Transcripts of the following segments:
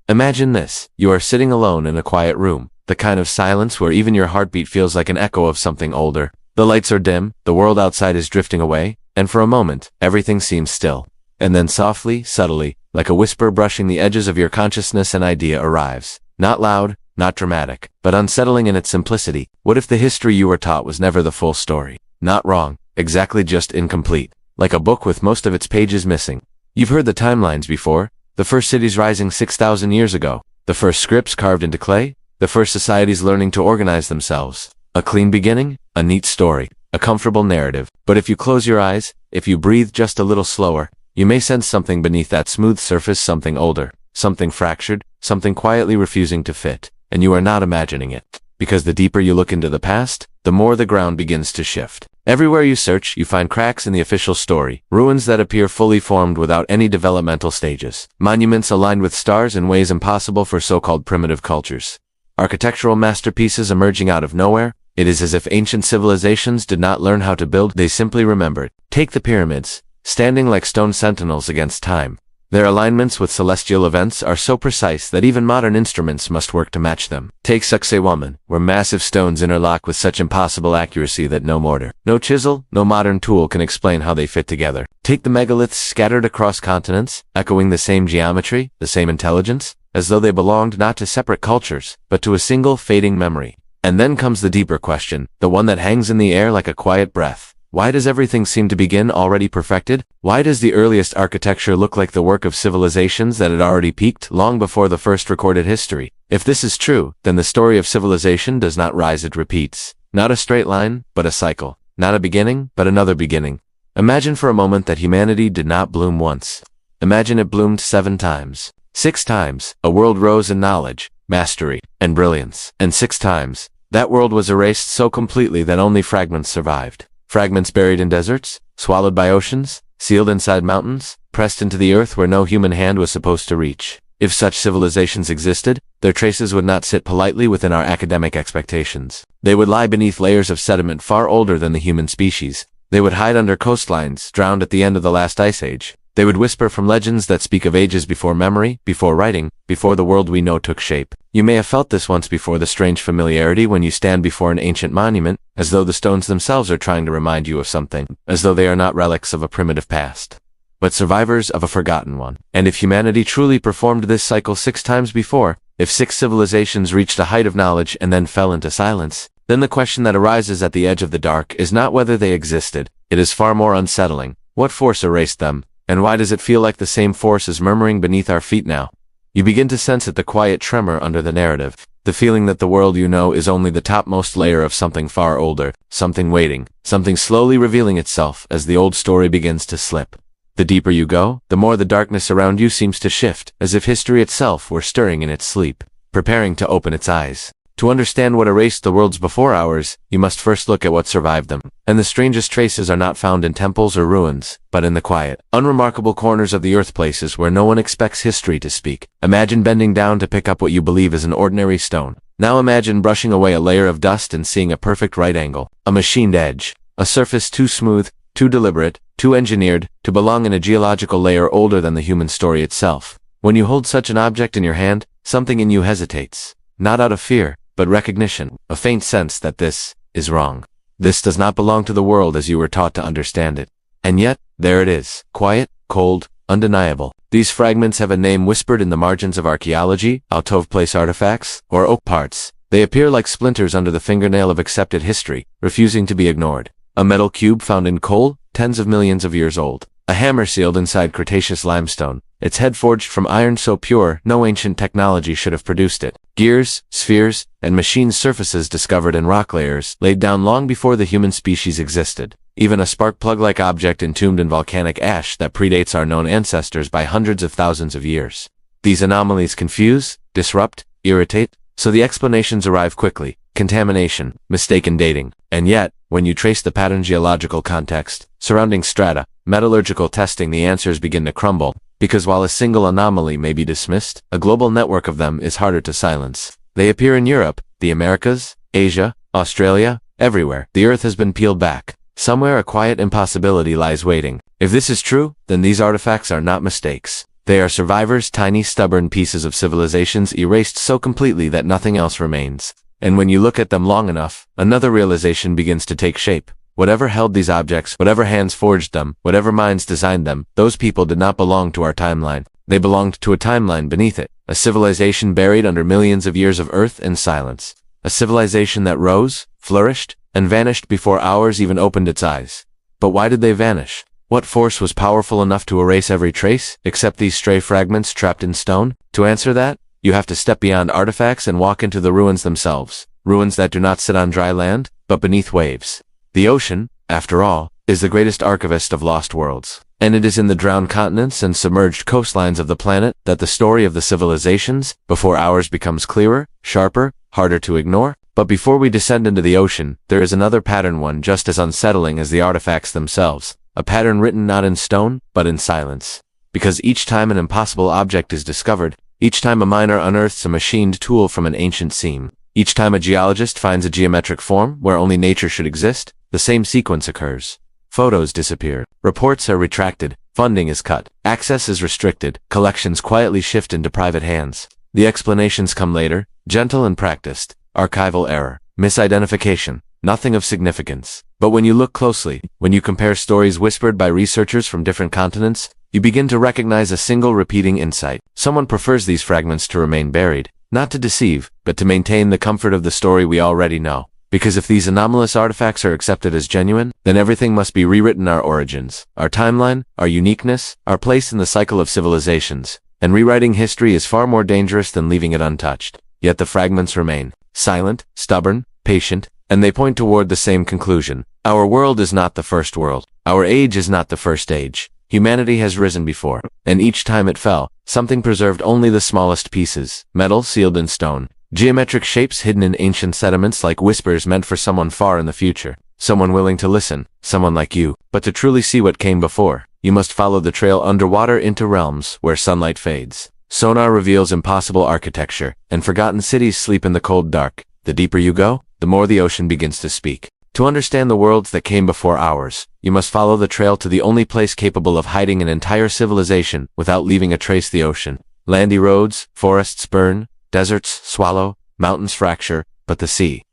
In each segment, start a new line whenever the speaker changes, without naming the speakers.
Imagine this. You are sitting alone in a quiet room, the kind of silence where even your heartbeat feels like an echo of something older. The lights are dim, the world outside is drifting away, and for a moment, everything seems still. And then softly, subtly, like a whisper brushing the edges of your consciousness, an idea arrives. Not loud, not dramatic, but unsettling in its simplicity. What if the history you were taught was never the full story? Not wrong, exactly, just incomplete. Like a book with most of its pages missing. You've heard the timelines before. The first cities rising 6,000 years ago. The first scripts carved into clay. The first societies learning to organize themselves. A clean beginning, a neat story, a comfortable narrative. But if you close your eyes, if you breathe just a little slower, you may sense something beneath that smooth surface, something older, something fractured, something quietly refusing to fit. And you are not imagining it. Because the deeper you look into the past, the more the ground begins to shift. Everywhere you search, you find cracks in the official story, ruins that appear fully formed without any developmental stages, monuments aligned with stars in ways impossible for so-called primitive cultures, architectural masterpieces emerging out of nowhere. It is as if ancient civilizations did not learn how to build, they simply remembered. Take the pyramids, standing like stone sentinels against time. Their alignments with celestial events are so precise that even modern instruments must work to match them. Take Sunken, where massive stones interlock with such impossible accuracy that no mortar, no chisel, no modern tool can explain how they fit together. Take the megaliths scattered across continents, echoing the same geometry, the same intelligence, as though they belonged not to separate cultures, but to a single fading memory. And then comes the deeper question, the one that hangs in the air like a quiet breath. Why does everything seem to begin already perfected? Why does the earliest architecture look like the work of civilizations that had already peaked long before the first recorded history? If this is true, then the story of civilization does not rise, it repeats. Not a straight line, but a cycle. Not a beginning, but another beginning. Imagine for a moment that humanity did not bloom once. Imagine it bloomed 7 times. 6 times, a world rose in knowledge, mastery, and brilliance. And 6 times, that world was erased so completely that only fragments survived. Fragments buried in deserts, swallowed by oceans, sealed inside mountains, pressed into the earth where no human hand was supposed to reach. If such civilizations existed, their traces would not sit politely within our academic expectations. They would lie beneath layers of sediment far older than the human species. They would hide under coastlines, drowned at the end of the last ice age. They would whisper from legends that speak of ages before memory, before writing, before the world we know took shape. You may have felt this once before, the strange familiarity when you stand before an ancient monument, as though the stones themselves are trying to remind you of something, as though they are not relics of a primitive past, but survivors of a forgotten one. And if humanity truly performed this cycle 6 times before, if 6 civilizations reached a height of knowledge and then fell into silence, then the question that arises at the edge of the dark is not whether they existed. It is far more unsettling. What force erased them? And why does it feel like the same force is murmuring beneath our feet now? You begin to sense it, the quiet tremor under the narrative, the feeling that the world you know is only the topmost layer of something far older, something waiting, something slowly revealing itself as the old story begins to slip. The deeper you go, the more the darkness around you seems to shift, as if history itself were stirring in its sleep, preparing to open its eyes. To understand what erased the worlds before ours, you must first look at what survived them. And the strangest traces are not found in temples or ruins, but in the quiet, unremarkable corners of the earth, places where no one expects history to speak. Imagine bending down to pick up what you believe is an ordinary stone. Now imagine brushing away a layer of dust and seeing a perfect right angle, a machined edge, a surface too smooth, too deliberate, too engineered, to belong in a geological layer older than the human story itself. When you hold such an object in your hand, something in you hesitates, not out of fear, but recognition, a faint sense that this is wrong. This does not belong to the world as you were taught to understand it. And yet, there it is, quiet, cold, undeniable. These fragments have a name whispered in the margins of archaeology, out-of-place artifacts, or oak parts. They appear like splinters under the fingernail of accepted history, refusing to be ignored. A metal cube found in coal, tens of millions of years old. A hammer sealed inside Cretaceous limestone, its head forged from iron so pure no ancient technology should have produced it. Gears, spheres, and machine surfaces discovered in rock layers laid down long before the human species existed. Even a spark plug-like object entombed in volcanic ash that predates our known ancestors by hundreds of thousands of years. These anomalies confuse, disrupt, irritate, so the explanations arrive quickly. Contamination, mistaken dating. And yet, when you trace the pattern, geological context, surrounding strata, metallurgical testing, the answers begin to crumble. Because while a single anomaly may be dismissed, a global network of them is harder to silence. They appear in Europe, the Americas, Asia, Australia, everywhere. The earth has been peeled back. Somewhere a quiet impossibility lies waiting. If this is true, then these artifacts are not mistakes. They are survivors, tiny, stubborn pieces of civilizations erased so completely that nothing else remains. And when you look at them long enough, another realization begins to take shape. Whatever held these objects, whatever hands forged them, whatever minds designed them, those people did not belong to our timeline. They belonged to a timeline beneath it, a civilization buried under millions of years of earth and silence. A civilization that rose, flourished, and vanished before ours even opened its eyes. But why did they vanish? What force was powerful enough to erase every trace, except these stray fragments trapped in stone? To answer that, you have to step beyond artifacts and walk into the ruins themselves. Ruins that do not sit on dry land, but beneath waves. The ocean, after all, is the greatest archivist of lost worlds. And it is in the drowned continents and submerged coastlines of the planet that the story of the civilizations, before ours, becomes clearer, sharper, harder to ignore. But before we descend into the ocean, there is another pattern, one just as unsettling as the artifacts themselves. A pattern written not in stone, but in silence. Because each time an impossible object is discovered, each time a miner unearths a machined tool from an ancient seam, each time a geologist finds a geometric form where only nature should exist, the same sequence occurs. Photos disappear, reports are retracted, funding is cut, access is restricted, collections quietly shift into private hands. The explanations come later, gentle and practiced. Archival error, misidentification, nothing of significance. But when you look closely, when you compare stories whispered by researchers from different continents, you begin to recognize a single repeating insight. Someone prefers these fragments to remain buried, not to deceive, but to maintain the comfort of the story we already know. Because if these anomalous artifacts are accepted as genuine, then everything must be rewritten: our origins, our timeline, our uniqueness, our place in the cycle of civilizations. And rewriting history is far more dangerous than leaving it untouched. Yet the fragments remain, silent, stubborn, patient, and they point toward the same conclusion. Our world is not the first world. Our age is not the first age. Humanity has risen before, and each time it fell, something preserved only the smallest pieces, metal sealed in stone. Geometric shapes hidden in ancient sediments, like whispers meant for someone far in the future. Someone willing to listen, someone like you. But to truly see what came before, you must follow the trail underwater into realms where sunlight fades. Sonar reveals impossible architecture, and forgotten cities sleep in the cold dark. The deeper you go, the more the ocean begins to speak. To understand the worlds that came before ours, you must follow the trail to the only place capable of hiding an entire civilization without leaving a trace: the ocean. Land erodes, forests burn, deserts swallow, mountains fracture, but the sea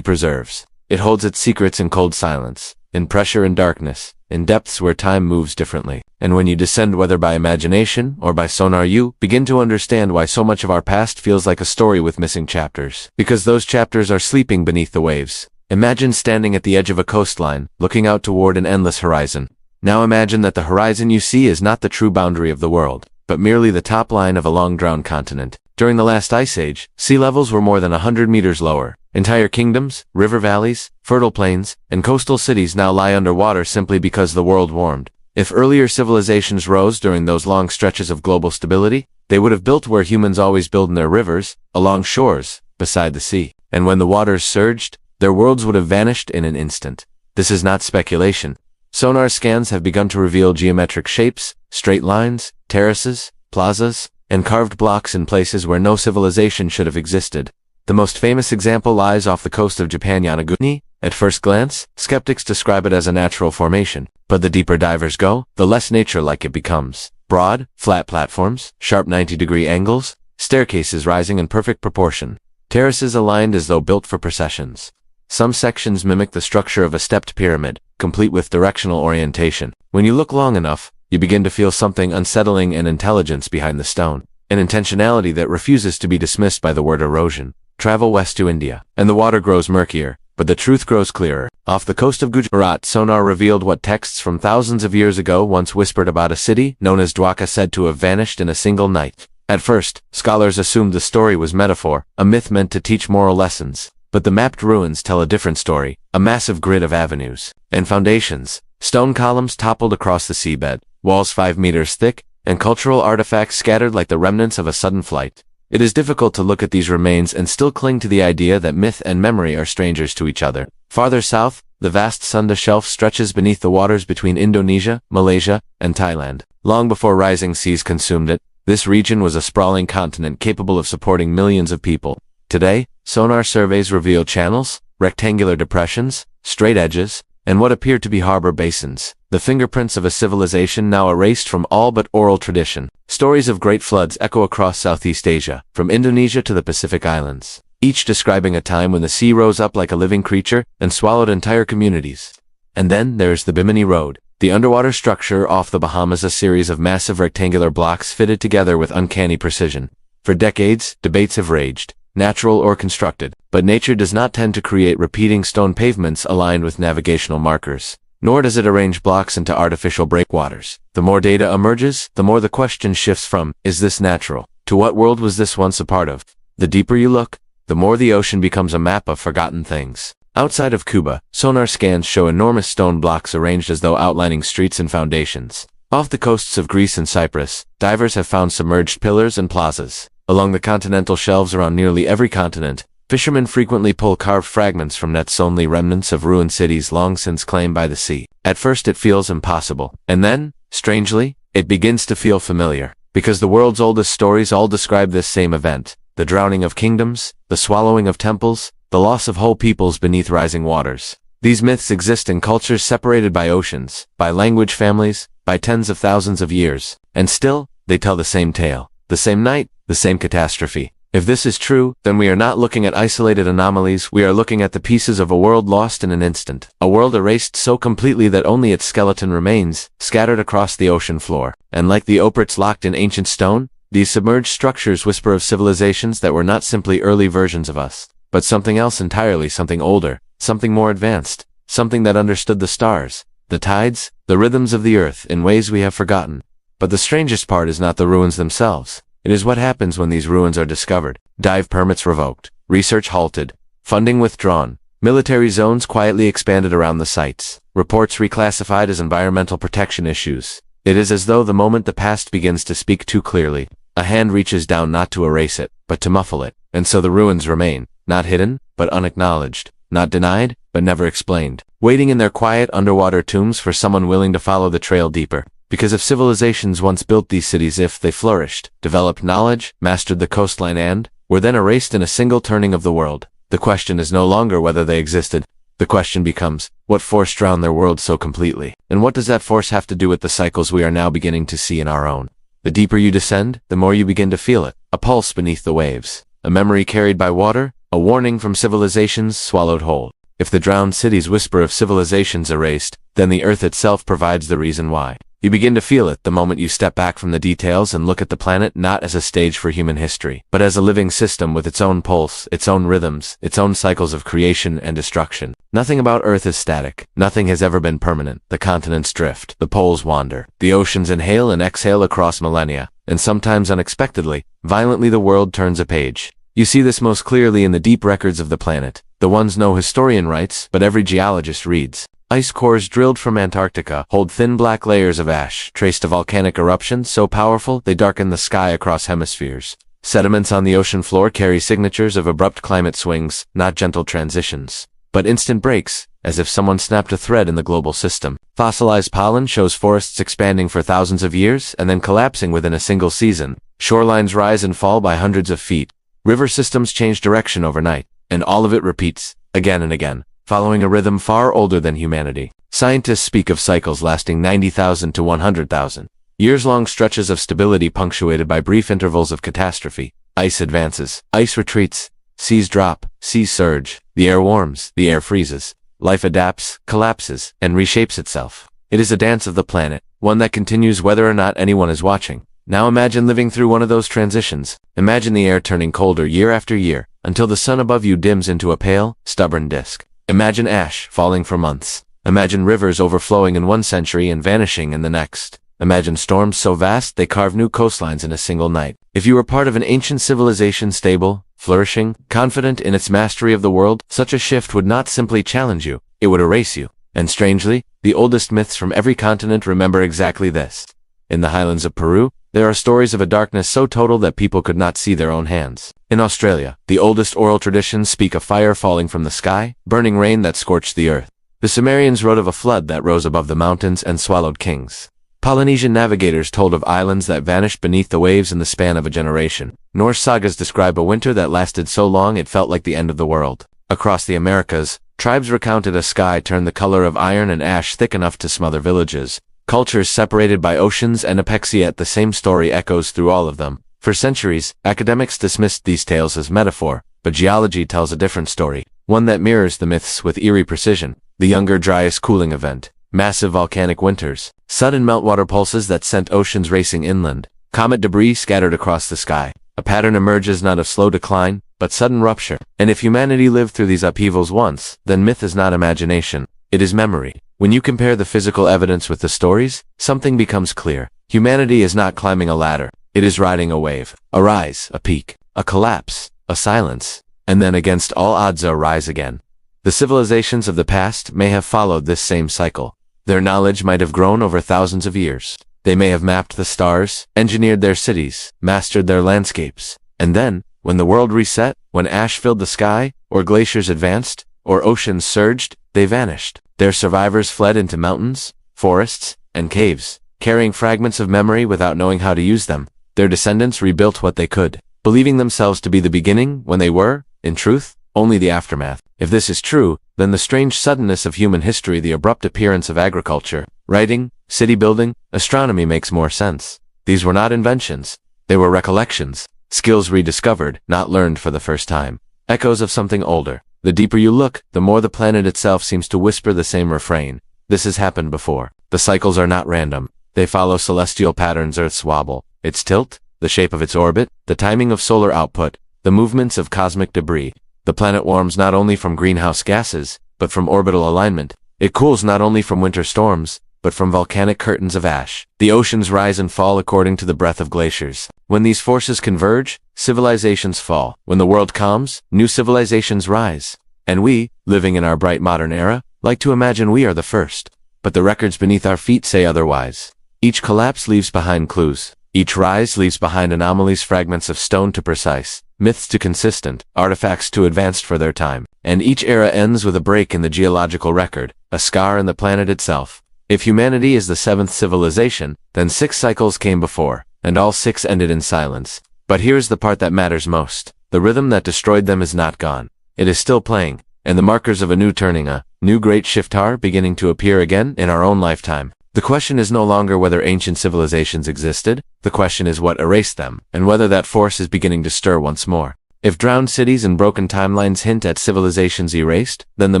preserves. It holds its secrets in cold silence, in pressure and darkness, in depths where time moves differently. And when you descend, whether by imagination or by sonar, you begin to understand why so much of our past feels like a story with missing chapters. Because those chapters are sleeping beneath the waves. Imagine standing at the edge of a coastline, looking out toward an endless horizon. Now imagine that the horizon you see is not the true boundary of the world, but merely the top line of a long-drowned continent. During the last ice age, sea levels were more than 100 meters lower. Entire kingdoms, river valleys, fertile plains, and coastal cities now lie underwater simply because the world warmed. If earlier civilizations rose during those long stretches of global stability, they would have built where humans always build: in their rivers, along shores, beside the sea. And when the waters surged, their worlds would have vanished in an instant. This is not speculation. Sonar scans have begun to reveal geometric shapes, straight lines, terraces, plazas, and carved blocks in places where no civilization should have existed. The most famous example lies off the coast of Japan, Yonaguni. At first glance, skeptics describe it as a natural formation, but the deeper divers go, the less nature-like it becomes. Broad, flat platforms, sharp 90-degree angles, staircases rising in perfect proportion, terraces aligned as though built for processions. Some sections mimic the structure of a stepped pyramid, complete with directional orientation. When you look long enough, you begin to feel something unsettling: and intelligence behind the stone, an intentionality that refuses to be dismissed by the word erosion. Travel west to India, and the water grows murkier, but the truth grows clearer. Off the coast of Gujarat, sonar revealed what texts from thousands of years ago once whispered about a city known as Dwarka said to have vanished in a single night. At first, scholars assumed the story was metaphor, a myth meant to teach moral lessons. But the mapped ruins tell a different story: a massive grid of avenues and foundations, stone columns toppled across the seabed, walls 5 meters thick, and cultural artifacts scattered like the remnants of a sudden flight. It is difficult to look at these remains and still cling to the idea that myth and memory are strangers to each other. Farther south, the vast Sunda Shelf stretches beneath the waters between Indonesia, Malaysia, and Thailand. Long before rising seas consumed it, this region was a sprawling continent capable of supporting millions of people. Today, sonar surveys reveal channels, rectangular depressions, straight edges, and what appeared to be harbor basins, the fingerprints of a civilization now erased from all but oral tradition. Stories of great floods echo across Southeast Asia, from Indonesia to the Pacific Islands, each describing a time when the sea rose up like a living creature and swallowed entire communities. And then there's the Bimini Road, the underwater structure off the Bahamas, a series of massive rectangular blocks fitted together with uncanny precision. For decades, debates have raged, natural or constructed, but nature does not tend to create repeating stone pavements aligned with navigational markers, nor does it arrange blocks into artificial breakwaters. The more data emerges, the more the question shifts from, is this natural, to what world was this once a part of? The deeper you look, the more the ocean becomes a map of forgotten things. Outside of Cuba, sonar scans show enormous stone blocks arranged as though outlining streets and foundations. Off the coasts of Greece and Cyprus, divers have found submerged pillars and plazas. Along the continental shelves around nearly every continent, fishermen frequently pull carved fragments from nets, only remnants of ruined cities long since claimed by the sea. At first it feels impossible, and then, strangely, it begins to feel familiar, because the world's oldest stories all describe this same event: the drowning of kingdoms, the swallowing of temples, the loss of whole peoples beneath rising waters. These myths exist in cultures separated by oceans, by language families, by tens of thousands of years, and still, they tell the same tale, the same night, the same catastrophe. If this is true, then we are not looking at isolated anomalies, we are looking at the pieces of a world lost in an instant, a world erased so completely that only its skeleton remains, scattered across the ocean floor. And like the operats locked in ancient stone, these submerged structures whisper of civilizations that were not simply early versions of us, but something else entirely, something older, something more advanced, something that understood the stars, the tides, the rhythms of the earth in ways we have forgotten. But the strangest part is not the ruins themselves. It is what happens when these ruins are discovered. Dive permits revoked, research halted, funding withdrawn, military zones quietly expanded around the sites, reports reclassified as environmental protection issues. It is as though the moment the past begins to speak too clearly, a hand reaches down not to erase it, but to muffle it. And so the ruins remain, not hidden, but unacknowledged, not denied, but never explained, waiting in their quiet underwater tombs for someone willing to follow the trail deeper. Because if civilizations once built these cities, if they flourished, developed knowledge, mastered the coastline, and were then erased in a single turning of the world, the question is no longer whether they existed. The question becomes, what force drowned their world so completely? And what does that force have to do with the cycles we are now beginning to see in our own? The deeper you descend, the more you begin to feel it, a pulse beneath the waves, a memory carried by water, a warning from civilizations swallowed whole. If the drowned cities whisper of civilizations erased, then the earth itself provides the reason why. You begin to feel it the moment you step back from the details and look at the planet not as a stage for human history, but as a living system with its own pulse, its own rhythms, its own cycles of creation and destruction. Nothing about Earth is static. Nothing has ever been permanent. The continents drift, the poles wander, the oceans inhale and exhale across millennia, and sometimes unexpectedly, violently the world turns a page. You see this most clearly in the deep records of the planet, the ones no historian writes, but every geologist reads. Ice cores drilled from Antarctica hold thin black layers of ash, traced to volcanic eruptions so powerful they darken the sky across hemispheres. Sediments on the ocean floor carry signatures of abrupt climate swings, not gentle transitions, but instant breaks, as if someone snapped a thread in the global system. Fossilized pollen shows forests expanding for thousands of years and then collapsing within a single season. Shorelines rise and fall by hundreds of feet. River systems change direction overnight, and all of it repeats, again and again, following a rhythm far older than humanity. Scientists speak of cycles lasting 90,000 to 100,000. Years-long stretches of stability punctuated by brief intervals of catastrophe. Ice advances, ice retreats, seas drop, seas surge, the air warms, the air freezes. Life adapts, collapses, and reshapes itself. It is a dance of the planet, one that continues whether or not anyone is watching. Now imagine living through one of those transitions. Imagine the air turning colder year after year, until the sun above you dims into a pale, stubborn disk. Imagine ash falling for months. Imagine rivers overflowing in one century and vanishing in the next. Imagine storms so vast they carve new coastlines in a single night. If you were part of an ancient civilization stable, flourishing, confident in its mastery of the world, such a shift would not simply challenge you, it would erase you. And strangely, the oldest myths from every continent remember exactly this. In the highlands of Peru, there are stories of a darkness so total that people could not see their own hands. In Australia, the oldest oral traditions speak of fire falling from the sky, burning rain that scorched the earth. The Sumerians wrote of a flood that rose above the mountains and swallowed kings. Polynesian navigators told of islands that vanished beneath the waves in the span of a generation. Norse sagas describe a winter that lasted so long it felt like the end of the world. Across the Americas, Tribes recounted a sky turned the color of iron and ash thick enough to smother villages. Cultures separated by oceans and epochs, yet the same story echoes through all of them. For centuries, academics dismissed these tales as metaphor, but geology tells a different story, one that mirrors the myths with eerie precision. The Younger Dryas cooling event, massive volcanic winters, sudden meltwater pulses that sent oceans racing inland, comet debris scattered across the sky. A pattern emerges not of slow decline, but sudden rupture. And if humanity lived through these upheavals once, then myth is not imagination, it is memory. When you compare the physical evidence with the stories, something becomes clear. Humanity is not climbing a ladder, it is riding a wave, a rise, a peak, a collapse, a silence, and then against all odds a rise again. The civilizations of the past may have followed this same cycle. Their knowledge might have grown over thousands of years. They may have mapped the stars, engineered their cities, mastered their landscapes. And then, when the world reset, when ash filled the sky, or glaciers advanced, or oceans surged, they vanished. Their survivors fled into mountains, forests, and caves, carrying fragments of memory without knowing how to use them. Their descendants rebuilt what they could, believing themselves to be the beginning when they were, in truth, only the aftermath. If this is true, then the strange suddenness of human history, the abrupt appearance of agriculture, writing, city building, astronomy makes more sense. These were not inventions. They were recollections, skills rediscovered, not learned for the first time, echoes of something older. The deeper you look, the more the planet itself seems to whisper the same refrain. This has happened before. The cycles are not random. They follow celestial patterns: Earth's wobble, its tilt, the shape of its orbit, the timing of solar output, the movements of cosmic debris. The planet warms not only from greenhouse gases, but from orbital alignment. It cools not only from winter storms, but from volcanic curtains of ash. The oceans rise and fall according to the breath of glaciers. When these forces converge, civilizations fall. When the world calms, new civilizations rise. And we, living in our bright modern era, like to imagine we are the first. But the records beneath our feet say otherwise. Each collapse leaves behind clues. Each rise leaves behind anomalies, fragments of stone too precise, myths too consistent, artifacts too advanced for their time. And each era ends with a break in the geological record, a scar in the planet itself. If humanity is the seventh civilization, then 6 cycles came before, and all 6 ended in silence. But here's the part that matters most. The rhythm that destroyed them is not gone. It is still playing, and the markers of a new turning, a new great shift are beginning to appear again in our own lifetime. The question is no longer whether ancient civilizations existed, the question is what erased them, and whether that force is beginning to stir once more. If drowned cities and broken timelines hint at civilizations erased, then the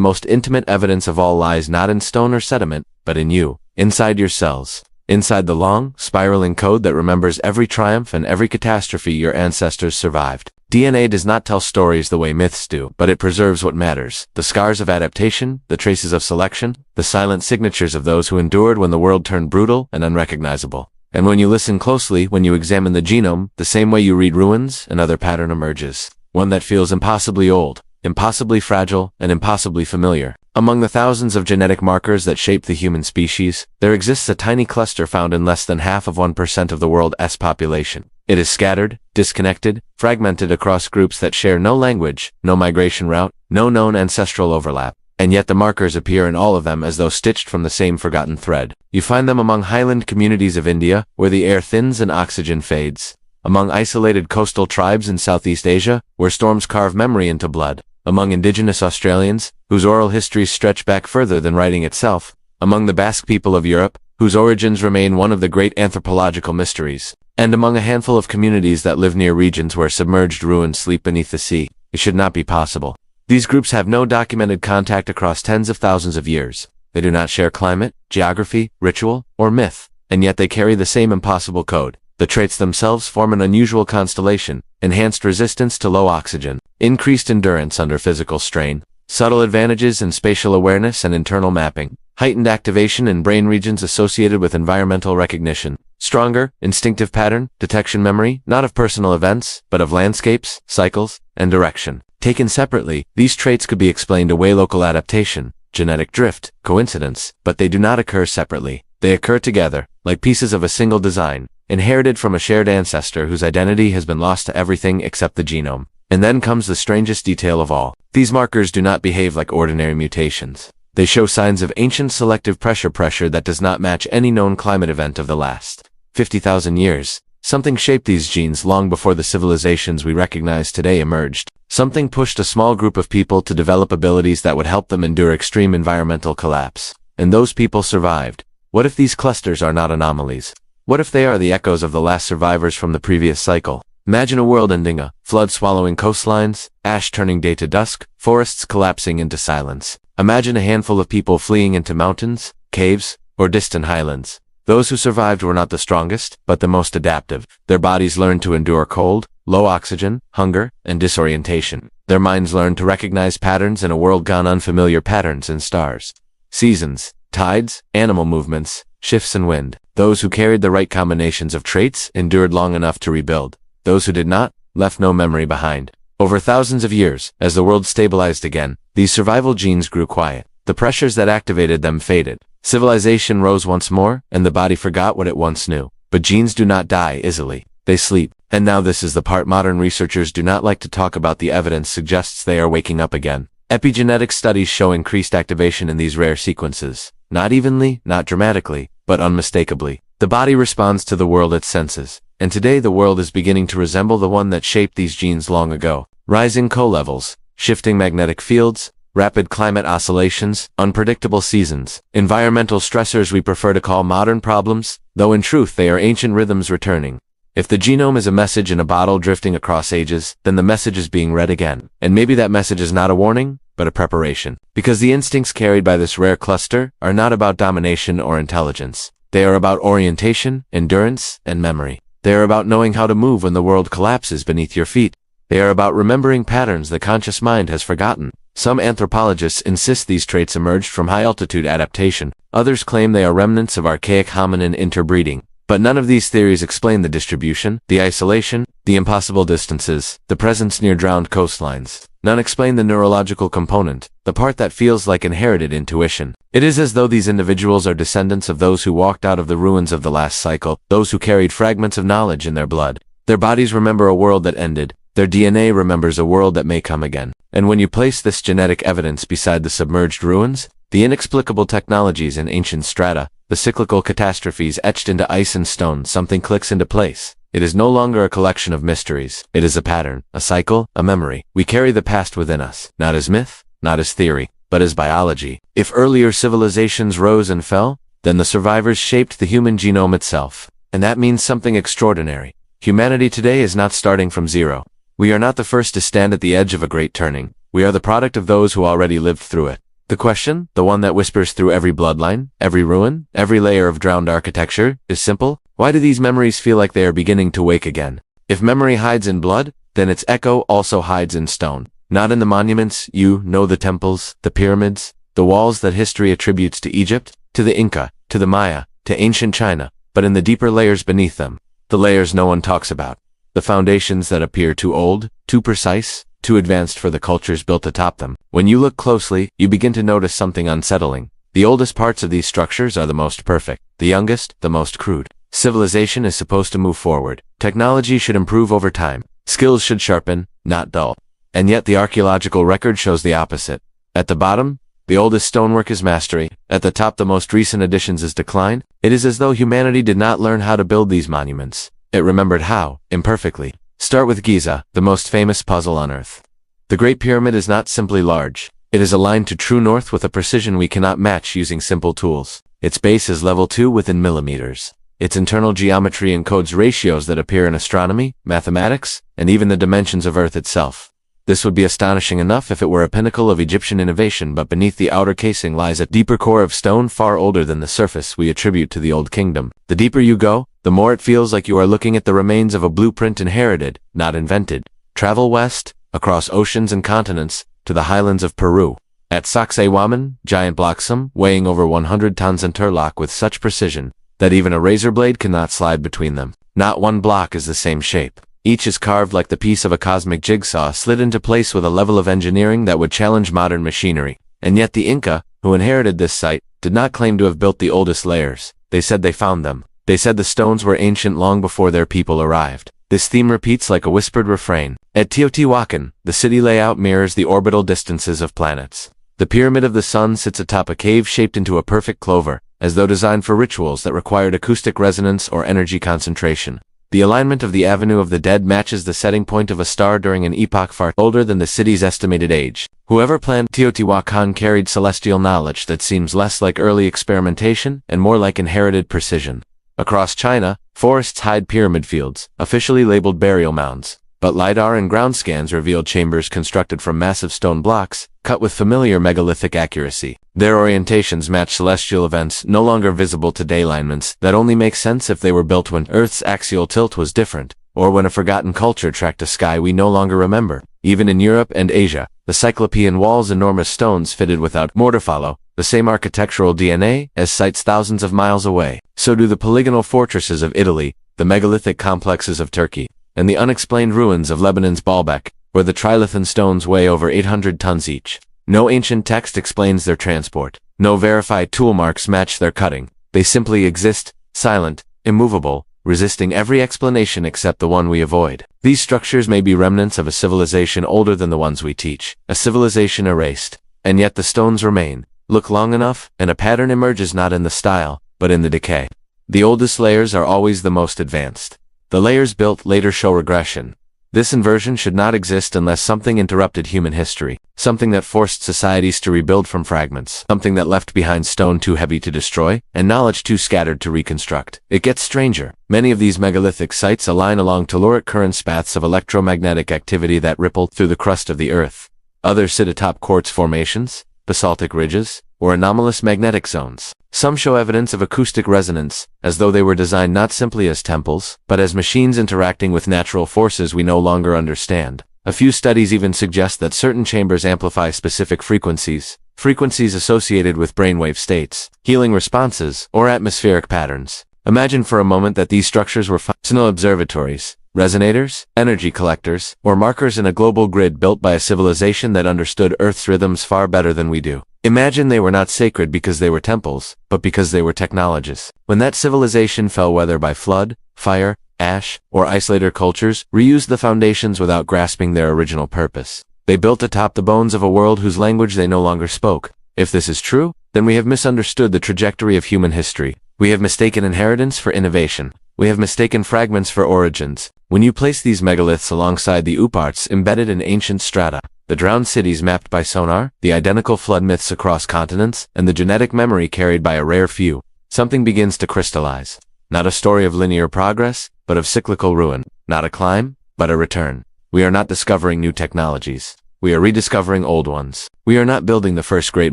most intimate evidence of all lies not in stone or sediment, but in you, inside your cells, inside the long, spiraling code that remembers every triumph and every catastrophe your ancestors survived. DNA does not tell stories the way myths do, but it preserves what matters: the scars of adaptation, the traces of selection, the silent signatures of those who endured when the world turned brutal and unrecognizable. And when you listen closely, when you examine the genome, the same way you read ruins, another pattern emerges. One that feels impossibly old, impossibly fragile, and impossibly familiar. Among the thousands of genetic markers that shape the human species, there exists a tiny cluster found in less than half of 1% of the world's population. It is scattered, disconnected, fragmented across groups that share no language, no migration route, no known ancestral overlap. And yet the markers appear in all of them as though stitched from the same forgotten thread. You find them among highland communities of India, where the air thins and oxygen fades. Among isolated coastal tribes in Southeast Asia, where storms carve memory into blood. Among indigenous Australians, whose oral histories stretch back further than writing itself. Among the Basque people of Europe, whose origins remain one of the great anthropological mysteries. And among a handful of communities that live near regions where submerged ruins sleep beneath the sea. It should not be possible. These groups have no documented contact across tens of thousands of years. They do not share climate, geography, ritual, or myth, and yet they carry the same impossible code. The traits themselves form an unusual constellation: enhanced resistance to low oxygen, increased endurance under physical strain, subtle advantages in spatial awareness and internal mapping, heightened activation in brain regions associated with environmental recognition, stronger, instinctive pattern detection memory, not of personal events, but of landscapes, cycles, and direction. Taken separately, these traits could be explained away: local adaptation, genetic drift, coincidence, but they do not occur separately. They occur together, like pieces of a single design, inherited from a shared ancestor whose identity has been lost to everything except the genome. And then comes the strangest detail of all. These markers do not behave like ordinary mutations. They show signs of ancient selective pressure that does not match any known climate event of the last 50,000 years. Something shaped these genes long before the civilizations we recognize today emerged. Something pushed a small group of people to develop abilities that would help them endure extreme environmental collapse. And those people survived. What if these clusters are not anomalies? What if they are the echoes of the last survivors from the previous cycle? Imagine a world ending, a flood swallowing coastlines, ash turning day to dusk, forests collapsing into silence. Imagine a handful of people fleeing into mountains, caves, or distant highlands. Those who survived were not the strongest, but the most adaptive. Their bodies learned to endure cold, low oxygen, hunger, and disorientation. Their minds learned to recognize patterns in a world gone unfamiliar, patterns in stars, seasons, tides, animal movements, shifts in wind. Those who carried the right combinations of traits endured long enough to rebuild. Those who did not left no memory behind. Over thousands of years, as the world stabilized again, these survival genes grew quiet. The pressures that activated them faded. Civilization rose once more, and the body forgot what it once knew. But genes do not die easily. They sleep. And now this is the part modern researchers do not like to talk about. The evidence suggests they are waking up again. Epigenetic studies show increased activation in these rare sequences. Not evenly, not dramatically, but unmistakably. The body responds to the world it senses. And today the world is beginning to resemble the one that shaped these genes long ago. Rising co-levels, shifting magnetic fields, rapid climate oscillations, unpredictable seasons, environmental stressors we prefer to call modern problems, though in truth they are ancient rhythms returning. If the genome is a message in a bottle drifting across ages, then the message is being read again. And maybe that message is not a warning, but a preparation. Because the instincts carried by this rare cluster are not about domination or intelligence. They are about orientation, endurance, and memory. They are about knowing how to move when the world collapses beneath your feet. They are about remembering patterns the conscious mind has forgotten. Some anthropologists insist these traits emerged from high-altitude adaptation. Others claim they are remnants of archaic hominin interbreeding. But none of these theories explain the distribution, the isolation, the impossible distances, the presence near drowned coastlines. None explain the neurological component, the part that feels like inherited intuition. It is as though these individuals are descendants of those who walked out of the ruins of the last cycle, those who carried fragments of knowledge in their blood. Their bodies remember a world that ended. Their DNA remembers a world that may come again. And when you place this genetic evidence beside the submerged ruins, the inexplicable technologies in ancient strata, the cyclical catastrophes etched into ice and stone, something clicks into place. It is no longer a collection of mysteries. It is a pattern, a cycle, a memory. We carry the past within us, not as myth, not as theory, but as biology. If earlier civilizations rose and fell, then the survivors shaped the human genome itself. And that means something extraordinary. Humanity today is not starting from zero. We are not the first to stand at the edge of a great turning. We are the product of those who already lived through it. The question, the one that whispers through every bloodline, every ruin, every layer of drowned architecture, is simple. Why do these memories feel like they are beginning to wake again? If memory hides in blood, then its echo also hides in stone. Not in the monuments, the temples, the pyramids, the walls that history attributes to Egypt, to the Inca, to the Maya, to ancient China, but in the deeper layers beneath them. The layers no one talks about. The foundations that appear too old, too precise, too advanced for the cultures built atop them. When you look closely, you begin to notice something unsettling. The oldest parts of these structures are the most perfect, the youngest, the most crude. Civilization is supposed to move forward. Technology should improve over time. Skills should sharpen, not dull. And yet the archaeological record shows the opposite. At the bottom, the oldest stonework is mastery. At the top, the most recent additions is decline. It is as though humanity did not learn how to build these monuments. It remembered how, imperfectly. Start with Giza, the most famous puzzle on Earth. The Great Pyramid is not simply large. It is aligned to true north with a precision we cannot match using simple tools. Its base is level 2 within millimeters. Its internal geometry encodes ratios that appear in astronomy, mathematics, and even the dimensions of Earth itself. This would be astonishing enough if it were a pinnacle of Egyptian innovation, but beneath the outer casing lies a deeper core of stone far older than the surface we attribute to the Old Kingdom. The deeper you go, the more it feels like you are looking at the remains of a blueprint inherited, not invented. Travel west, across oceans and continents, to the highlands of Peru. At Sacsayhuaman, giant blocks weighing over 100 tons interlock with such precision that even a razor blade cannot slide between them. Not one block is the same shape. Each is carved like the piece of a cosmic jigsaw, slid into place with a level of engineering that would challenge modern machinery. And yet the Inca, who inherited this site, did not claim to have built the oldest layers. They said they found them. They said the stones were ancient long before their people arrived. This theme repeats like a whispered refrain. At Teotihuacan, the city layout mirrors the orbital distances of planets. The Pyramid of the Sun sits atop a cave shaped into a perfect clover, as though designed for rituals that required acoustic resonance or energy concentration. The alignment of the Avenue of the Dead matches the setting point of a star during an epoch far older than the city's estimated age. Whoever planned Teotihuacan carried celestial knowledge that seems less like early experimentation and more like inherited precision. Across China, forests hide pyramid fields, officially labeled burial mounds, but LiDAR and ground scans revealed chambers constructed from massive stone blocks, cut with familiar megalithic accuracy. Their orientations match celestial events no longer visible today, alignments that only make sense if they were built when Earth's axial tilt was different, or when a forgotten culture tracked a sky we no longer remember. Even in Europe and Asia, the Cyclopean wall's enormous stones fitted without mortar follow the same architectural DNA as sites thousands of miles away. So do the polygonal fortresses of Italy, the megalithic complexes of Turkey, and the unexplained ruins of Lebanon's Baalbek, where the trilithon stones weigh over 800 tons each. No ancient text explains their transport. No verified tool marks match their cutting. They simply exist, silent, immovable, resisting every explanation except the one we avoid. These structures may be remnants of a civilization older than the ones we teach, a civilization erased, and yet the stones remain. Look long enough, and a pattern emerges, not in the style, but in the decay. The oldest layers are always the most advanced. The layers built later show regression. This inversion should not exist unless something interrupted human history, something that forced societies to rebuild from fragments, something that left behind stone too heavy to destroy, and knowledge too scattered to reconstruct. It gets stranger. Many of these megalithic sites align along telluric currents, paths of electromagnetic activity that ripple through the crust of the Earth. Others sit atop quartz formations, basaltic ridges, or anomalous magnetic zones. Some show evidence of acoustic resonance, as though they were designed not simply as temples, but as machines interacting with natural forces we no longer understand. A few studies even suggest that certain chambers amplify specific frequencies associated with brainwave states, healing responses, or atmospheric patterns. Imagine for a moment that these structures were functional observatories, resonators, energy collectors, or markers in a global grid built by a civilization that understood Earth's rhythms far better than we do. Imagine they were not sacred because they were temples, but because they were technologies. When that civilization fell, whether by flood, fire, ash, or isolated cultures, reused the foundations without grasping their original purpose. They built atop the bones of a world whose language they no longer spoke. If this is true, then we have misunderstood the trajectory of human history. We have mistaken inheritance for innovation. We have mistaken fragments for origins. When you place these megaliths alongside the uparts embedded in ancient strata, the drowned cities mapped by sonar, the identical flood myths across continents, and the genetic memory carried by a rare few, something begins to crystallize. Not a story of linear progress, but of cyclical ruin. Not a climb, but a return. We are not discovering new technologies. We are rediscovering old ones. We are not building the first great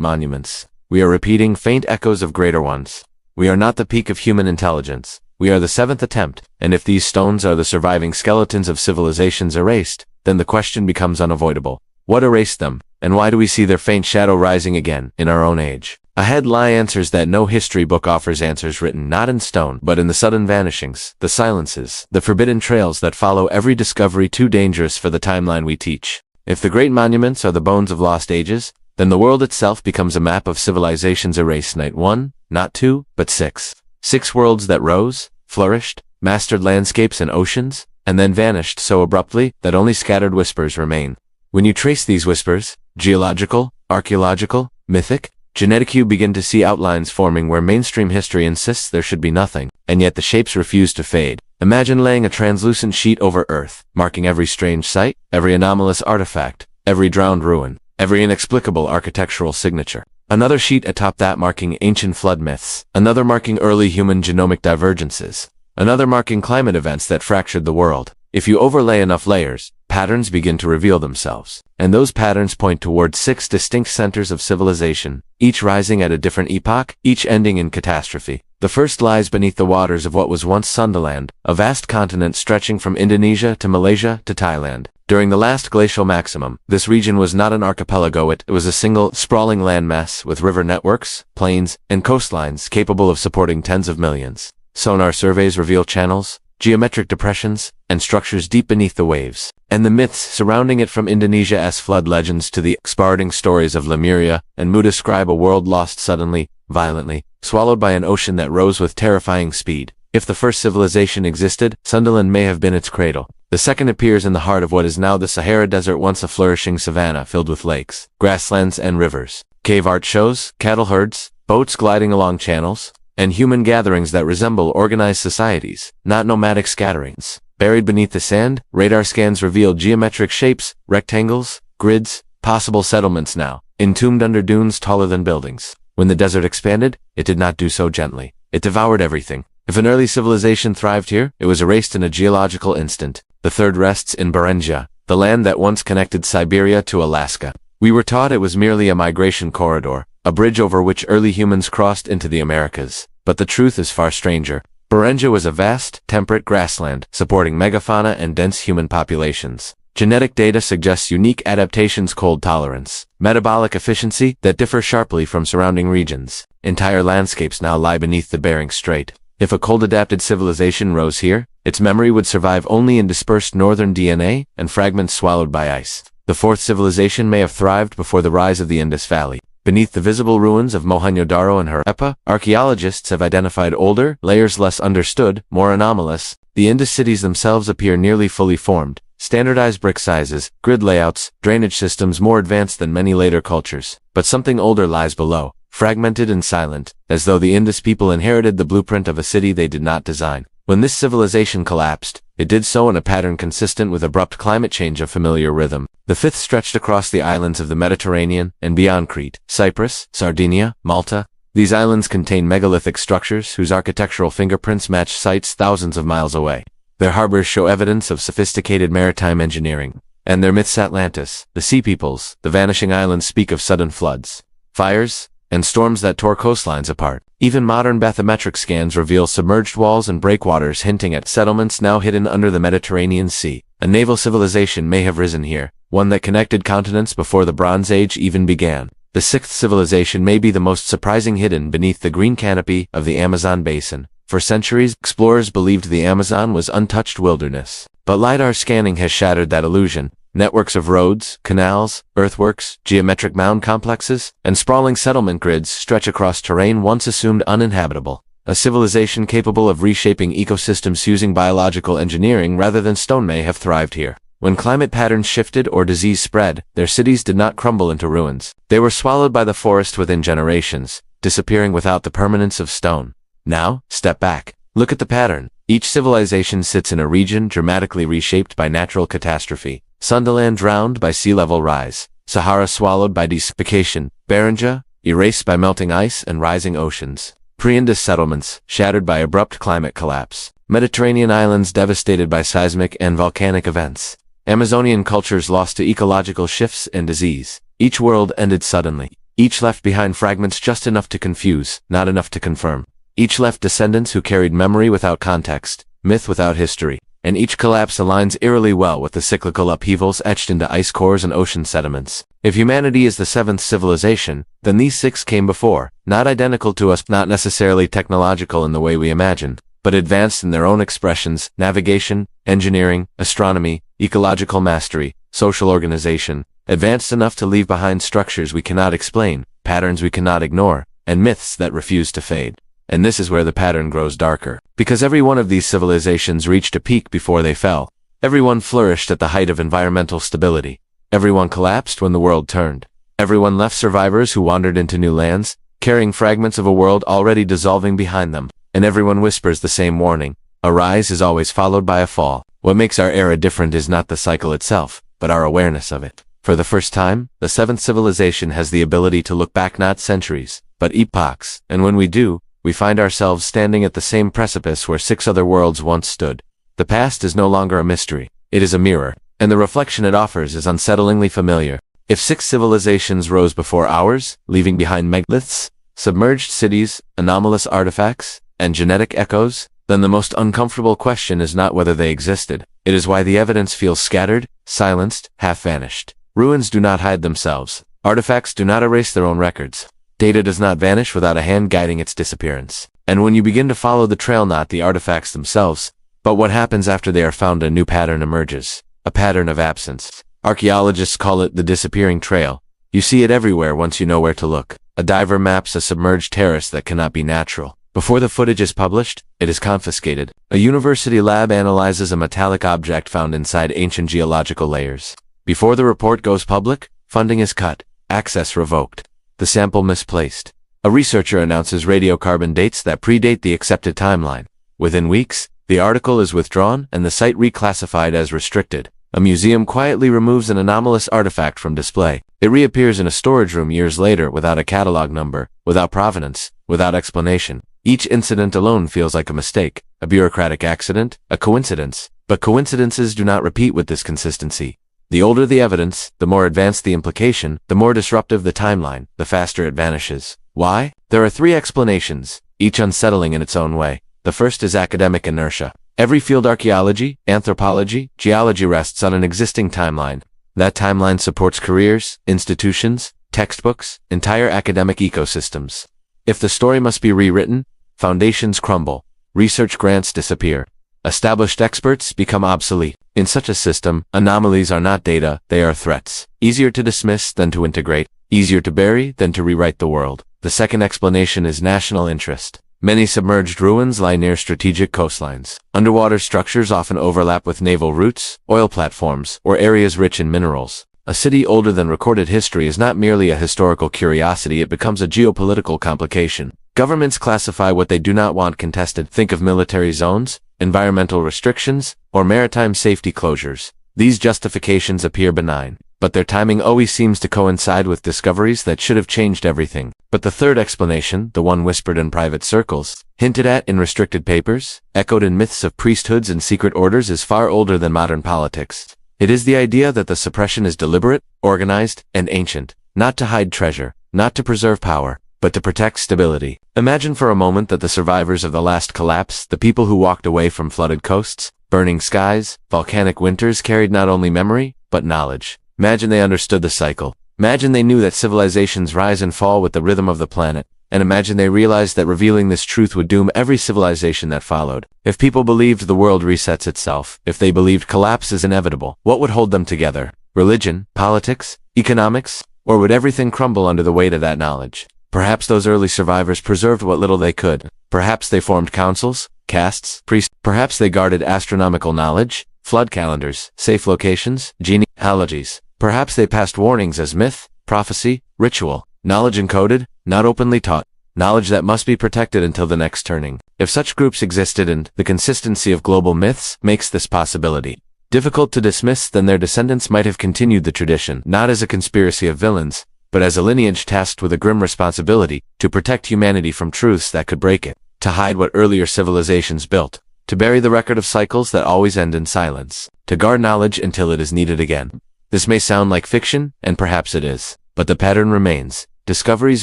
monuments. We are repeating faint echoes of greater ones. We are not the peak of human intelligence. We are the seventh attempt, and if these stones are the surviving skeletons of civilizations erased, then the question becomes unavoidable. What erased them, and why do we see their faint shadow rising again in our own age? Ahead lie answers that no history book offers, answers written not in stone, but in the sudden vanishings, the silences, the forbidden trails that follow every discovery too dangerous for the timeline we teach. If the great monuments are the bones of lost ages, then the world itself becomes a map of civilizations erased, not one, not two, but six. 6 worlds that rose, flourished, mastered landscapes and oceans, and then vanished so abruptly that only scattered whispers remain. When you trace these whispers, geological, archaeological, mythic, genetic, you begin to see outlines forming where mainstream history insists there should be nothing, and yet the shapes refuse to fade. Imagine laying a translucent sheet over Earth, marking every strange site, every anomalous artifact, every drowned ruin, every inexplicable architectural signature. Another sheet atop that marking ancient flood myths, another marking early human genomic divergences, another marking climate events that fractured the world. If you overlay enough layers, patterns begin to reveal themselves, and those patterns point towards 6 distinct centers of civilization, each rising at a different epoch, each ending in catastrophe. The first lies beneath the waters of what was once Sundaland, a vast continent stretching from Indonesia to Malaysia to Thailand. During the last glacial maximum, this region was not an archipelago, it was a single, sprawling landmass with river networks, plains, and coastlines capable of supporting tens of millions. Sonar surveys reveal channels, geometric depressions, and structures deep beneath the waves, and the myths surrounding it, from Indonesia's flood legends to the expiring stories of Lemuria and Mu, describe a world lost suddenly, violently, swallowed by an ocean that rose with terrifying speed. If the first civilization existed, Sundaland may have been its cradle. The second appears in the heart of what is now the Sahara Desert, once a flourishing savanna filled with lakes, grasslands, and rivers. Cave art shows, cattle herds, boats gliding along channels, and human gatherings that resemble organized societies, not nomadic scatterings. Buried beneath the sand, radar scans revealed geometric shapes, rectangles, grids, possible settlements now, entombed under dunes taller than buildings. When the desert expanded, it did not do so gently. It devoured everything. If an early civilization thrived here, it was erased in a geological instant. The third rests in Beringia, the land that once connected Siberia to Alaska. We were taught it was merely a migration corridor, a bridge over which early humans crossed into the Americas. But the truth is far stranger. Beringia was a vast, temperate grassland, supporting megafauna and dense human populations. Genetic data suggests unique adaptations, cold tolerance, metabolic efficiency that differ sharply from surrounding regions. Entire landscapes now lie beneath the Bering Strait. If a cold-adapted civilization rose here, its memory would survive only in dispersed northern DNA and fragments swallowed by ice. The fourth civilization may have thrived before the rise of the Indus Valley. Beneath the visible ruins of Mohenjo-Daro and Harappa, archaeologists have identified older, layers less understood, more anomalous. The Indus cities themselves appear nearly fully formed. Standardized brick sizes, grid layouts, drainage systems more advanced than many later cultures. But something older lies below, fragmented and silent, as though the Indus people inherited the blueprint of a city they did not design. When this civilization collapsed, it did so in a pattern consistent with abrupt climate change of familiar rhythm. The fifth stretched across the islands of the Mediterranean and beyond Crete, Cyprus, Sardinia, Malta. These islands contain megalithic structures whose architectural fingerprints match sites thousands of miles away. Their harbors show evidence of sophisticated maritime engineering. And their myths, Atlantis, the sea peoples, the vanishing islands, speak of sudden floods, fires, and storms that tore coastlines apart. Even modern bathymetric scans reveal submerged walls and breakwaters, hinting at settlements now hidden under the Mediterranean Sea. A naval civilization may have risen here, one that connected continents before the Bronze Age even began. The sixth civilization may be the most surprising, hidden beneath the green canopy of the Amazon basin. For centuries, explorers believed the Amazon was untouched wilderness. But LiDAR scanning has shattered that illusion. Networks of roads, canals, earthworks, geometric mound complexes, and sprawling settlement grids stretch across terrain once assumed uninhabitable. A civilization capable of reshaping ecosystems using biological engineering rather than stone may have thrived here. When climate patterns shifted or disease spread, their cities did not crumble into ruins. They were swallowed by the forest within generations, disappearing without the permanence of stone. Now, step back. Look at the pattern. Each civilization sits in a region dramatically reshaped by natural catastrophe. Sundaland drowned by sea level rise. Sahara swallowed by desertification. Beringia erased by melting ice and rising oceans. Pre-Indus settlements shattered by abrupt climate collapse. Mediterranean islands devastated by seismic and volcanic events. Amazonian cultures lost to ecological shifts and disease. Each world ended suddenly. Each left behind fragments just enough to confuse, not enough to confirm. Each left descendants who carried memory without context, myth without history, and each collapse aligns eerily well with the cyclical upheavals etched into ice cores and ocean sediments. If humanity is the seventh civilization, then these six came before, not identical to us, not necessarily technological in the way we imagine, but advanced in their own expressions: navigation, engineering, astronomy, ecological mastery, social organization, advanced enough to leave behind structures we cannot explain, patterns we cannot ignore, and myths that refuse to fade. And this is where the pattern grows darker. Because every one of these civilizations reached a peak before they fell. Everyone flourished at the height of environmental stability. Everyone collapsed when the world turned. Everyone left survivors who wandered into new lands, carrying fragments of a world already dissolving behind them. And everyone whispers the same warning: a rise is always followed by a fall. What makes our era different is not the cycle itself, but our awareness of it. For the first time, the seventh civilization has the ability to look back not centuries, but epochs, and when we do, we find ourselves standing at the same precipice where six other worlds once stood. The past is no longer a mystery. It is a mirror, and the reflection it offers is unsettlingly familiar. If six civilizations rose before ours, leaving behind megaliths, submerged cities, anomalous artifacts, and genetic echoes, then the most uncomfortable question is not whether they existed. It is why the evidence feels scattered, silenced, half-vanished. Ruins do not hide themselves. Artifacts do not erase their own records. Data does not vanish without a hand guiding its disappearance. And when you begin to follow the trail, not the artifacts themselves, but what happens after they are found, a new pattern emerges. A pattern of absence. Archaeologists call it the disappearing trail. You see it everywhere once you know where to look. A diver maps a submerged terrace that cannot be natural. Before the footage is published, it is confiscated. A university lab analyzes a metallic object found inside ancient geological layers. Before the report goes public, funding is cut, access revoked. The sample misplaced. A researcher announces radiocarbon dates that predate the accepted timeline. Within weeks, the article is withdrawn and the site reclassified as restricted. A museum quietly removes an anomalous artifact from display. It reappears in a storage room years later without a catalog number, without provenance, without explanation. Each incident alone feels like a mistake, a bureaucratic accident, a coincidence. But coincidences do not repeat with this consistency. The older the evidence, the more advanced the implication, the more disruptive the timeline, the faster it vanishes. Why? There are three explanations, each unsettling in its own way. The first is academic inertia. Every field, archaeology, anthropology, geology, rests on an existing timeline. That timeline supports careers, institutions, textbooks, entire academic ecosystems. If the story must be rewritten, foundations crumble, research grants disappear. Established experts become obsolete. In such a system, anomalies are not data, they are threats. Easier to dismiss than to integrate, easier to bury than to rewrite the world. The second explanation is national interest. Many submerged ruins lie near strategic coastlines. Underwater structures often overlap with naval routes, oil platforms, or areas rich in minerals. A city older than recorded history is not merely a historical curiosity, it becomes a geopolitical complication. Governments classify what they do not want contested. Think of military zones, environmental restrictions, or maritime safety closures. These justifications appear benign, but their timing always seems to coincide with discoveries that should have changed everything. But the third explanation, the one whispered in private circles, hinted at in restricted papers, echoed in myths of priesthoods and secret orders, is far older than modern politics. It is the idea that the suppression is deliberate, organized, and ancient, not to hide treasure, not to preserve power, but to protect stability. Imagine for a moment that the survivors of the last collapse, the people who walked away from flooded coasts, burning skies, volcanic winters, carried not only memory, but knowledge. Imagine they understood the cycle. Imagine they knew that civilizations rise and fall with the rhythm of the planet. And imagine they realized that revealing this truth would doom every civilization that followed. If people believed the world resets itself, if they believed collapse is inevitable, what would hold them together? Religion, politics, economics? Or would everything crumble under the weight of that knowledge? Perhaps those early survivors preserved what little they could. Perhaps they formed councils, castes, priests. Perhaps they guarded astronomical knowledge, flood calendars, safe locations, genealogies. Perhaps they passed warnings as myth, prophecy, ritual, knowledge encoded, not openly taught, knowledge that must be protected until the next turning. If such groups existed, and the consistency of global myths makes this possibility difficult to dismiss, then their descendants might have continued the tradition, not as a conspiracy of villains, but as a lineage tasked with a grim responsibility to protect humanity from truths that could break it, to hide what earlier civilizations built, to bury the record of cycles that always end in silence, to guard knowledge until it is needed again. This may sound like fiction, and perhaps it is, but the pattern remains. Discoveries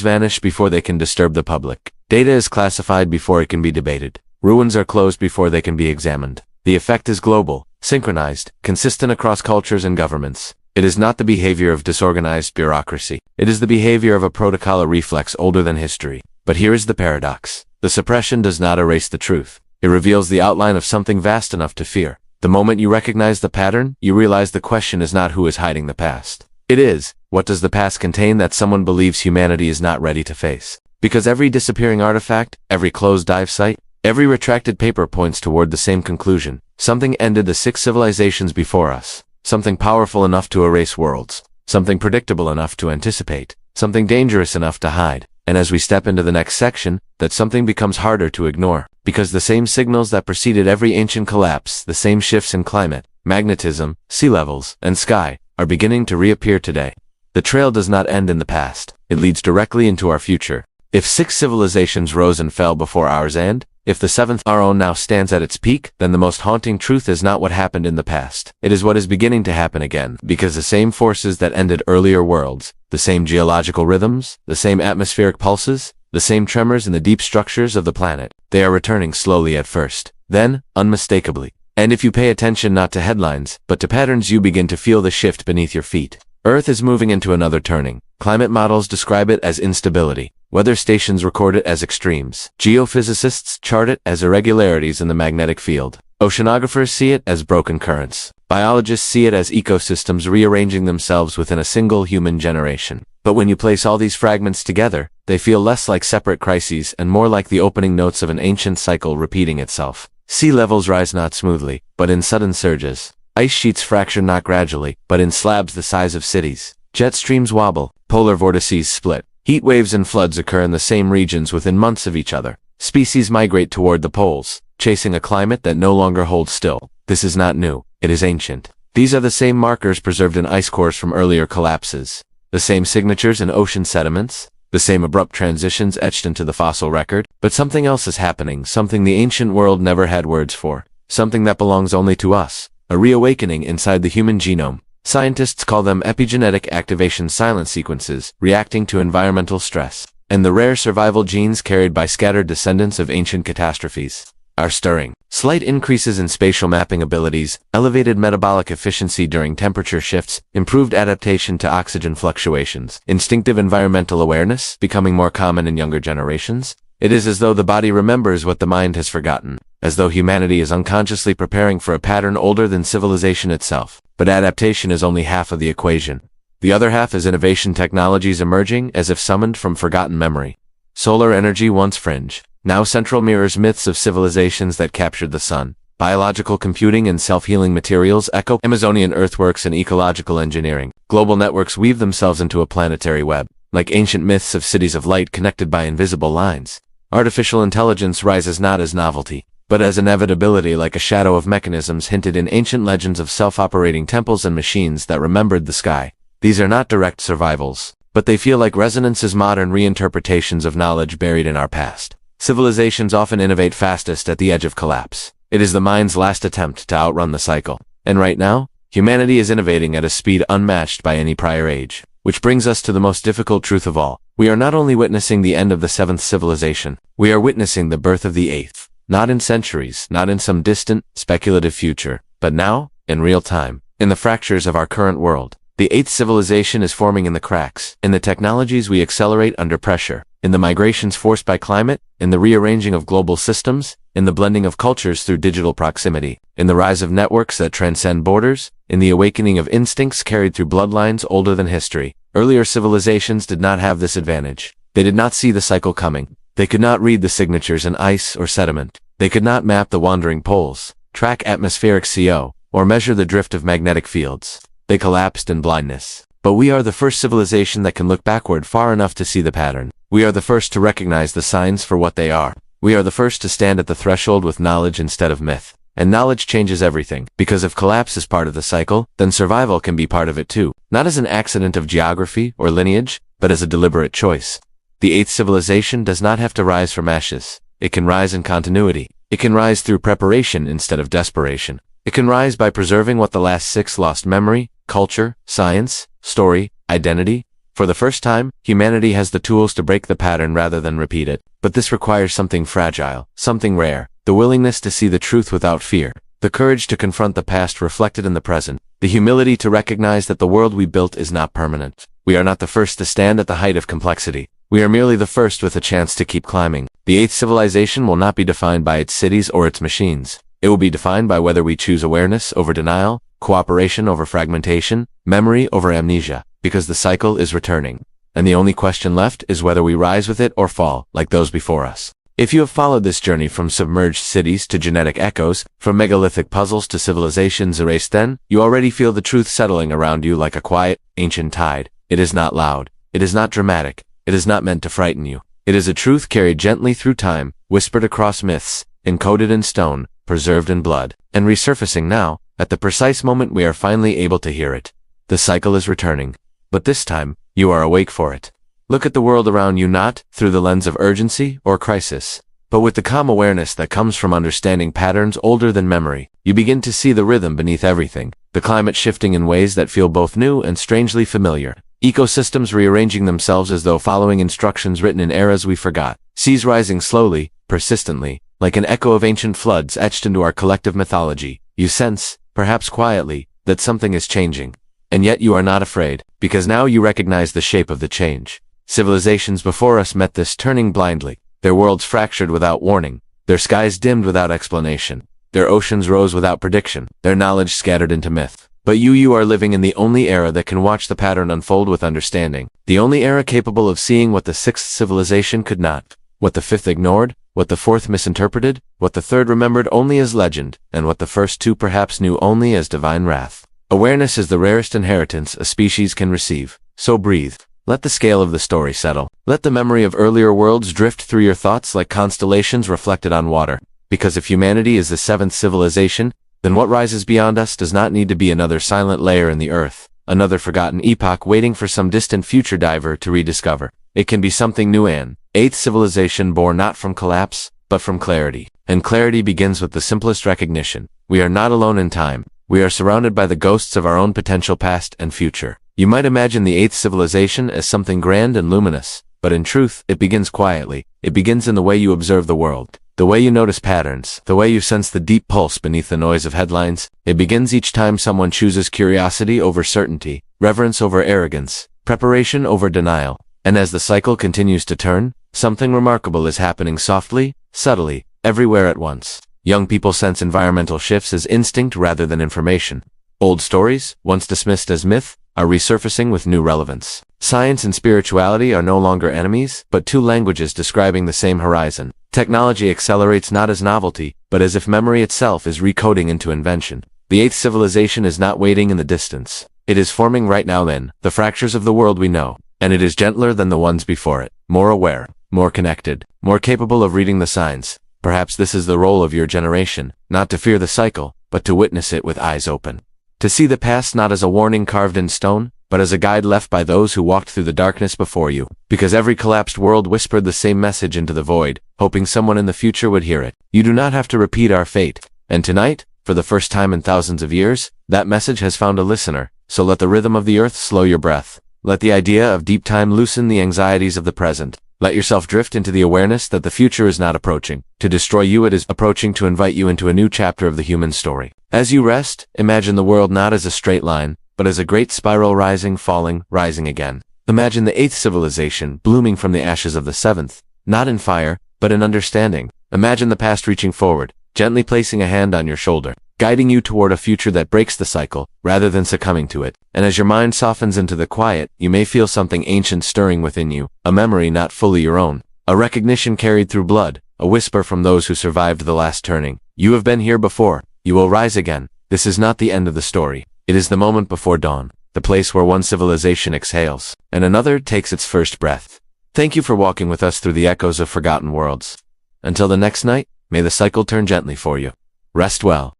vanish before they can disturb the public. Data is classified before it can be debated. Ruins are closed before they can be examined. The effect is global, synchronized, consistent across cultures and governments. It is not the behavior of disorganized bureaucracy. It is the behavior of a protocol, a reflex older than history. But here is the paradox. The suppression does not erase the truth. It reveals the outline of something vast enough to fear. The moment you recognize the pattern, you realize the question is not who is hiding the past. It is, what does the past contain that someone believes humanity is not ready to face? Because every disappearing artifact, every closed dive site, every retracted paper points toward the same conclusion. Something ended the 6 civilizations before us. Something powerful enough to erase worlds. Something predictable enough to anticipate. Something dangerous enough to hide. And as we step into the next section, that something becomes harder to ignore. Because the same signals that preceded every ancient collapse, the same shifts in climate, magnetism, sea levels, and sky, are beginning to reappear today. The trail does not end in the past. It leads directly into our future. If 6 civilizations rose and fell before ours, and if the 7th, our own, now stands at its peak, then the most haunting truth is not what happened in the past. It is what is beginning to happen again, because the same forces that ended earlier worlds, the same geological rhythms, the same atmospheric pulses, the same tremors in the deep structures of the planet, they are returning slowly at first, then, unmistakably. And if you pay attention not to headlines, but to patterns, you begin to feel the shift beneath your feet. Earth is moving into another turning. Climate models describe it as instability. Weather stations record it as extremes. Geophysicists chart it as irregularities in the magnetic field. Oceanographers see it as broken currents. Biologists see it as ecosystems rearranging themselves within a single human generation. But when you place all these fragments together, they feel less like separate crises and more like the opening notes of an ancient cycle repeating itself. Sea levels rise not smoothly, but in sudden surges. Ice sheets fracture not gradually, but in slabs the size of cities. Jet streams wobble, polar vortices split. Heat waves and floods occur in the same regions within months of each other. Species migrate toward the poles, chasing a climate that no longer holds still. This is not new, it is ancient. These are the same markers preserved in ice cores from earlier collapses, the same signatures in ocean sediments, the same abrupt transitions etched into the fossil record. But something else is happening, something the ancient world never had words for, something that belongs only to us, a reawakening inside the human genome. Scientists call them epigenetic activation silent sequences, reacting to environmental stress, and the rare survival genes carried by scattered descendants of ancient catastrophes are stirring. Slight increases in spatial mapping abilities, elevated metabolic efficiency during temperature shifts, improved adaptation to oxygen fluctuations, instinctive environmental awareness becoming more common in younger generations. It is as though the body remembers what the mind has forgotten, as though humanity is unconsciously preparing for a pattern older than civilization itself. But adaptation is only half of the equation. The other half is innovation technologies emerging as if summoned from forgotten memory. Solar energy, once fringe, now central, mirrors myths of civilizations that captured the sun. Biological computing and self-healing materials echo Amazonian earthworks and ecological engineering. Global networks weave themselves into a planetary web, like ancient myths of cities of light connected by invisible lines. Artificial intelligence rises not as novelty, but as inevitability, like a shadow of mechanisms hinted in ancient legends of self-operating temples and machines that remembered the sky. These are not direct survivals, but they feel like resonances, modern reinterpretations of knowledge buried in our past. Civilizations often innovate fastest at the edge of collapse. It is the mind's last attempt to outrun the cycle. And right now, humanity is innovating at a speed unmatched by any prior age. Which brings us to the most difficult truth of all. We are not only witnessing the end of the seventh civilization, we are witnessing the birth of the eighth. Not in centuries, not in some distant, speculative future, but now, in real time, in the fractures of our current world. The eighth civilization is forming in the cracks, in the technologies we accelerate under pressure, in the migrations forced by climate, in the rearranging of global systems, in the blending of cultures through digital proximity, in the rise of networks that transcend borders, in the awakening of instincts carried through bloodlines older than history. Earlier civilizations did not have this advantage. They did not see the cycle coming. They could not read the signatures in ice or sediment. They could not map the wandering poles, track atmospheric CO, or measure the drift of magnetic fields. They collapsed in blindness. But we are the first civilization that can look backward far enough to see the pattern. We are the first to recognize the signs for what they are. We are the first to stand at the threshold with knowledge instead of myth. And knowledge changes everything, because if collapse is part of the cycle, then survival can be part of it too. Not as an accident of geography or lineage, but as a deliberate choice. The eighth civilization does not have to rise from ashes. It can rise in continuity. It can rise through preparation instead of desperation. It can rise by preserving what the last six lost: memory, culture, science, story, identity. For the first time, humanity has the tools to break the pattern rather than repeat it. But this requires something fragile, something rare, the willingness to see the truth without fear, the courage to confront the past reflected in the present, the humility to recognize that the world we built is not permanent. We are not the first to stand at the height of complexity. We are merely the first with a chance to keep climbing. The eighth civilization will not be defined by its cities or its machines. It will be defined by whether we choose awareness over denial, cooperation over fragmentation, memory over amnesia, because the cycle is returning. And the only question left is whether we rise with it or fall, like those before us. If you have followed this journey from submerged cities to genetic echoes, from megalithic puzzles to civilizations erased, then you already feel the truth settling around you like a quiet, ancient tide. It is not loud. It is not dramatic. It is not meant to frighten you. It is a truth carried gently through time, whispered across myths, encoded in stone, preserved in blood, and resurfacing now, at the precise moment we are finally able to hear it. The cycle is returning. But this time, you are awake for it. Look at the world around you not through the lens of urgency or crisis, but with the calm awareness that comes from understanding patterns older than memory. You begin to see the rhythm beneath everything, the climate shifting in ways that feel both new and strangely familiar. Ecosystems rearranging themselves as though following instructions written in eras we forgot. Seas rising slowly, persistently, like an echo of ancient floods etched into our collective mythology. You sense, perhaps quietly, that something is changing. And yet you are not afraid, because now you recognize the shape of the change. Civilizations before us met this turning blindly. Their worlds fractured without warning. Their skies dimmed without explanation. Their oceans rose without prediction. Their knowledge scattered into myth. But you are living in the only era that can watch the pattern unfold with understanding. The only era capable of seeing what the sixth civilization could not. What the fifth ignored. What the fourth misinterpreted. What the third remembered only as legend. And what the first two perhaps knew only as divine wrath. Awareness is the rarest inheritance a species can receive. So breathe. Let the scale of the story settle. Let the memory of earlier worlds drift through your thoughts like constellations reflected on water. Because if humanity is the seventh civilization, then what rises beyond us does not need to be another silent layer in the earth, another forgotten epoch waiting for some distant future diver to rediscover. It can be something new, an eighth civilization born not from collapse, but from clarity. And clarity begins with the simplest recognition. We are not alone in time. We are surrounded by the ghosts of our own potential past and future. You might imagine the eighth civilization as something grand and luminous, but in truth, it begins quietly. It begins in the way you observe the world, the way you notice patterns, the way you sense the deep pulse beneath the noise of headlines. It begins each time someone chooses curiosity over certainty, reverence over arrogance, preparation over denial. And as the cycle continues to turn, something remarkable is happening softly, subtly, everywhere at once. Young people sense environmental shifts as instinct rather than information. Old stories, once dismissed as myth, are resurfacing with new relevance. Science and spirituality are no longer enemies, but two languages describing the same horizon. Technology accelerates not as novelty, but as if memory itself is recoding into invention. The eighth civilization is not waiting in the distance. It is forming right now in the fractures of the world we know, and it is gentler than the ones before it, more aware, more connected, more capable of reading the signs. Perhaps this is the role of your generation, not to fear the cycle, but to witness it with eyes open. To see the past not as a warning carved in stone, but as a guide left by those who walked through the darkness before you. Because every collapsed world whispered the same message into the void, hoping someone in the future would hear it. You do not have to repeat our fate. And tonight, for the first time in thousands of years, that message has found a listener. So let the rhythm of the earth slow your breath. Let the idea of deep time loosen the anxieties of the present. Let yourself drift into the awareness that the future is not approaching to destroy you, it is approaching to invite you into a new chapter of the human story. As you rest, imagine the world not as a straight line, but as a great spiral rising, falling, rising again. Imagine the eighth civilization blooming from the ashes of the seventh, not in fire, but in understanding. Imagine the past reaching forward, gently placing a hand on your shoulder, guiding you toward a future that breaks the cycle, rather than succumbing to it. And as your mind softens into the quiet, you may feel something ancient stirring within you, a memory not fully your own, a recognition carried through blood, a whisper from those who survived the last turning. You have been here before. You will rise again. This is not the end of the story. It is the moment before dawn, the place where one civilization exhales, and another takes its first breath. Thank you for walking with us through the echoes of forgotten worlds. Until the next night, may the cycle turn gently for you. Rest well.